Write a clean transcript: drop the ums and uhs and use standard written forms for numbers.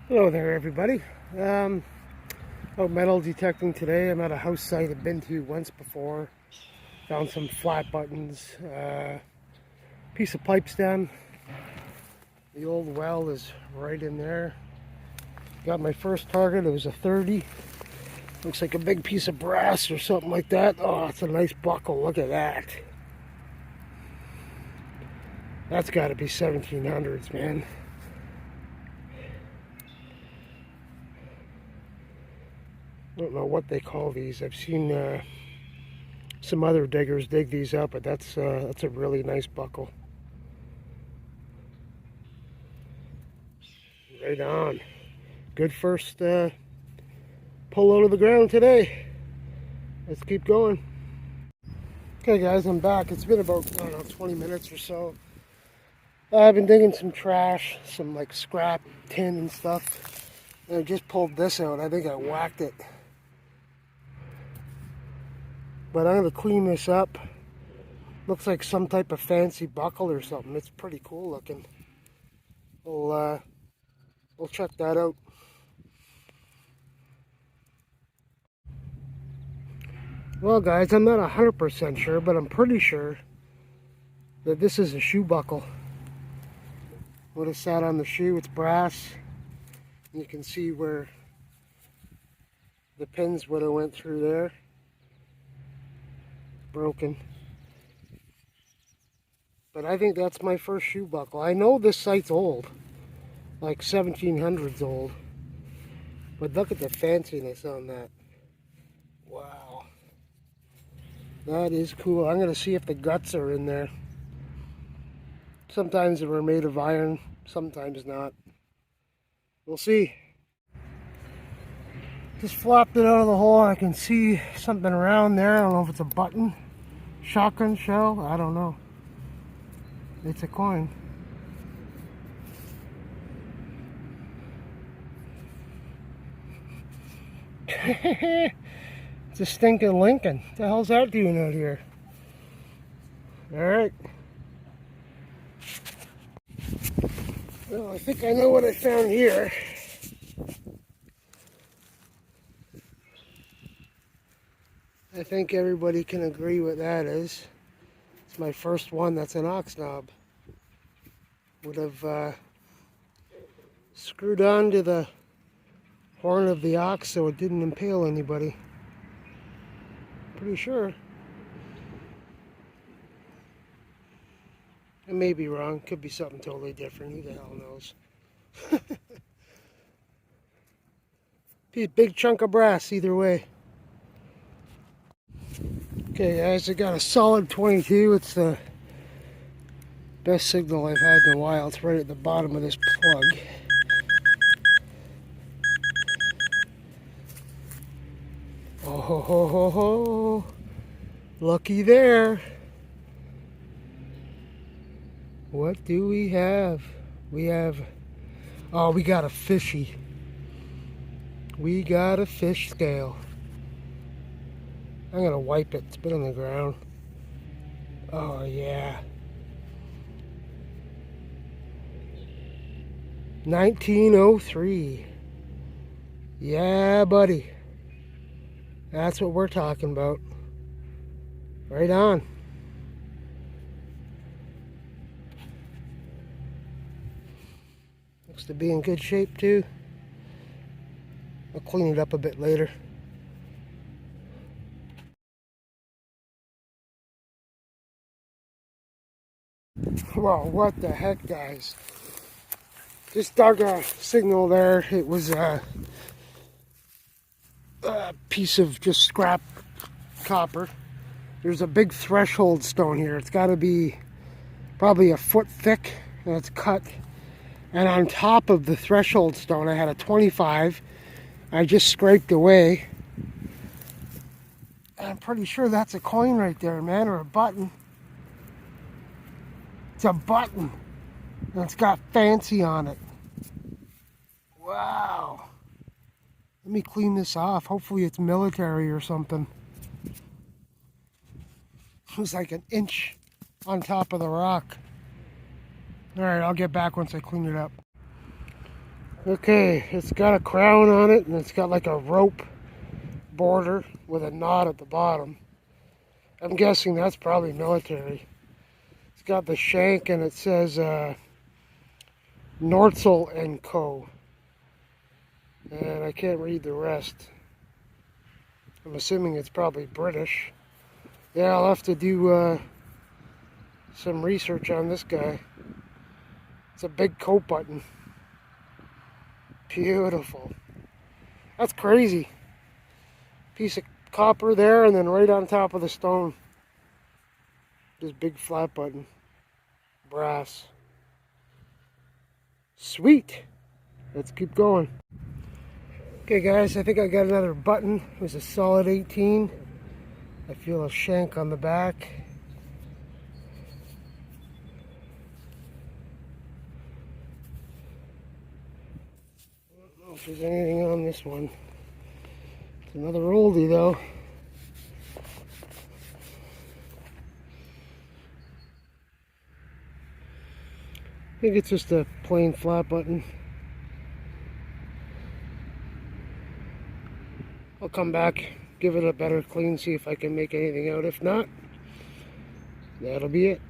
Hello there, everybody. Out metal detecting today. I'm at a house site I've been to once before. Found some flat buttons, piece of pipe stem. The old well is right in there. Got my first target. It was a 30. Looks like a big piece of brass or something like that. Oh, it's a nice buckle. Look at that. That's got to be 1700s, man. I don't know what they call these. I've seen some other diggers dig these up, but that's a really nice buckle. Right on. Good first pull out of the ground today. Let's keep going. Okay, guys, I'm back. It's been about, I don't know, 20 minutes or so. I've been digging some trash, some like scrap tin and stuff. And I just pulled this out. I think I whacked it. But I'm going to clean this up. Looks like some type of fancy buckle or something. It's pretty cool looking. We'll check that out. Well, guys, I'm not 100% sure, but I'm pretty sure that this is a shoe buckle. Would have sat on the shoe. It's brass. You can see where the pins would have went through there. Broken. But I think that's my first shoe buckle. I know this site's old, like 1700s old. But look at the fanciness on that. Wow. That is cool. I'm going to see if the guts are in there. Sometimes they were made of iron, sometimes not. We'll see. Just flopped it out of the hole. I can see something around there. I don't know if it's a button, shotgun shell. I don't know. It's a coin. It's a stinkin' Lincoln. What the hell's that doing out here? Alright. Well, I think I know what I found here. I think everybody can agree what that is. It's my first one that's an ox knob. Would have screwed on to the horn of the ox so it didn't impale anybody. Pretty sure. I may be wrong. Could be something totally different. Who the hell knows? Be a big chunk of brass either way. Okay, guys, I got a solid 22. It's the best signal I've had in a while. It's right at the bottom of this plug. Oh ho ho ho ho! Lucky there. What do we have? We got a fishy. We got a fish scale. I'm gonna wipe it. It's been on the ground. Oh yeah. 1903. Yeah, buddy. That's what we're talking about. Right on. Looks to be in good shape too. I'll clean it up a bit later. Well, what the heck, guys? Just dug a signal there. It was a piece of just scrap copper. There's a big threshold stone here. It's got to be probably a foot thick, and it's cut. And on top of the threshold stone, I had a 25. I just scraped away. I'm pretty sure that's a coin right there, man, or a button. It's a button. And it's got fancy on it. Wow. Let me clean this off. Hopefully it's military or something. It was like an inch on top of the rock. Alright, I'll get back once I clean it up. Okay, it's got a crown on it, and it's got like a rope border with a knot at the bottom. I'm guessing that's probably military. It's got the shank, and it says Nortzel and Co. And I can't read the rest. I'm assuming it's probably British. Yeah, I'll have to do some research on this guy. It's a big coat button. Beautiful. That's crazy. Piece of copper there, and then right on top of the stone, this big flat button. Brass. Sweet. Let's keep going. Okay guys, I think I got another button. It was a solid 18. I feel a shank on the back. I don't know if there's anything on this one. It's another oldie though. I think it's just a plain flat button. I'll come back, give it a better clean, see if I can make anything out. If not, that'll be it.